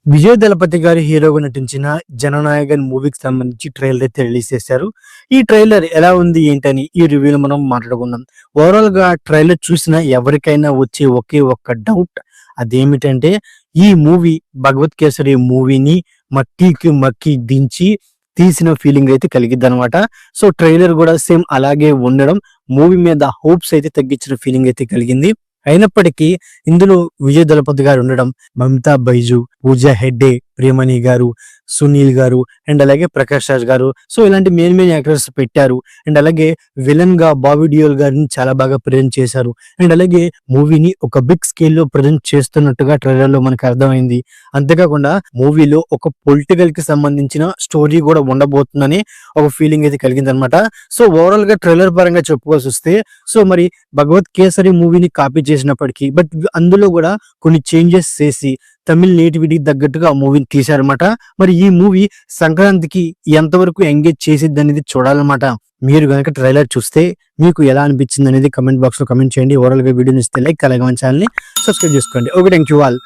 విజయ్ దళపతి గారి హీరోగా నటించిన 'జననాయకన్' మూవీకి సంబంధించి ట్రైలర్ అయితే రిలీజ్ చేశారు. ఈ ట్రైలర్ ఎలా ఉంది ఏంటని ఈ రివ్యూలో మనం మాట్లాడుకుందాం. ఓవరాల్‌గా ట్రైలర్ చూసిన ఎవరికైనా వచ్చే ఒకే ఒక్క డౌట్ అదేమిటంటే ఈ మూవీ 'భగవత్ కేసరి' మూవీని మట్టికి మక్కి దించి తీసిన ఫీలింగ్ అయితే కలిగిద్దనమాట. సో ట్రైలర్ కూడా సేమ్ అలాగే ఉండడం మూవీ మీద హోప్స్ అయితే తగ్గించిన ఫీలింగ్ అయితే కలిగింది. అయినప్పటికీ ఇందులో విజయ్ దళపతి గారు ఉండడం, మమతా బైజు, పూజా హెగ్డే, ప్రియమణి గారు, సునీల్ గారు అండ్ అలాగే ప్రకాష్ రాజ్ గారు, సో ఇలాంటి మెయిన్ యాక్టర్స్ పెట్టారు. అండ్ అలాగే విలన్ గా బాబీ డియోల్ గారిని చాలా బాగా ప్రెజెంట్ చేశారు. అండ్ అలాగే మూవీని ఒక బిగ్ స్కేల్ లో ప్రెజెంట్ చేస్తున్నట్టుగా ట్రైలర్ లో మనకు అర్థమైంది. అంతేకాకుండా మూవీలో ఒక పొలిటికల్ కి సంబంధించిన స్టోరీ కూడా ఉండబోతుందని ఒక ఫీలింగ్ అయితే కలిగింది అనమాట. సో ఓవరాల్ గా ట్రైలర్ పరంగా చెప్పుకోవాల్సి వస్తే, సో మరి భగవత్ కేసరి మూవీని కాపీ చేసినప్పటికీ బట్ అందులో కూడా కొన్ని చేంజెస్ చేసి తమిళ్ నేటివిటీకి తగ్గట్టుగా ఆ మూవీని తీశారన్నమాట. మరి ఈ మూవీ సంక్రాంతికి ఎంతవరకు ఎంగేజ్ చేసిద్ది అనేది చూడాలన్నమాట. మీరు గనక ట్రైలర్ చూస్తే మీకు ఎలా అనిపించింది అనేది కమెంట్ బాక్స్ లో కమెంట్ చేయండి. ఓవరాల్ గా వీడియోని ఇస్తే లైక్, అలాగే మన ఛానల్ ని సబ్స్క్రైబ్ చేసుకోండి. Okay, thank you all.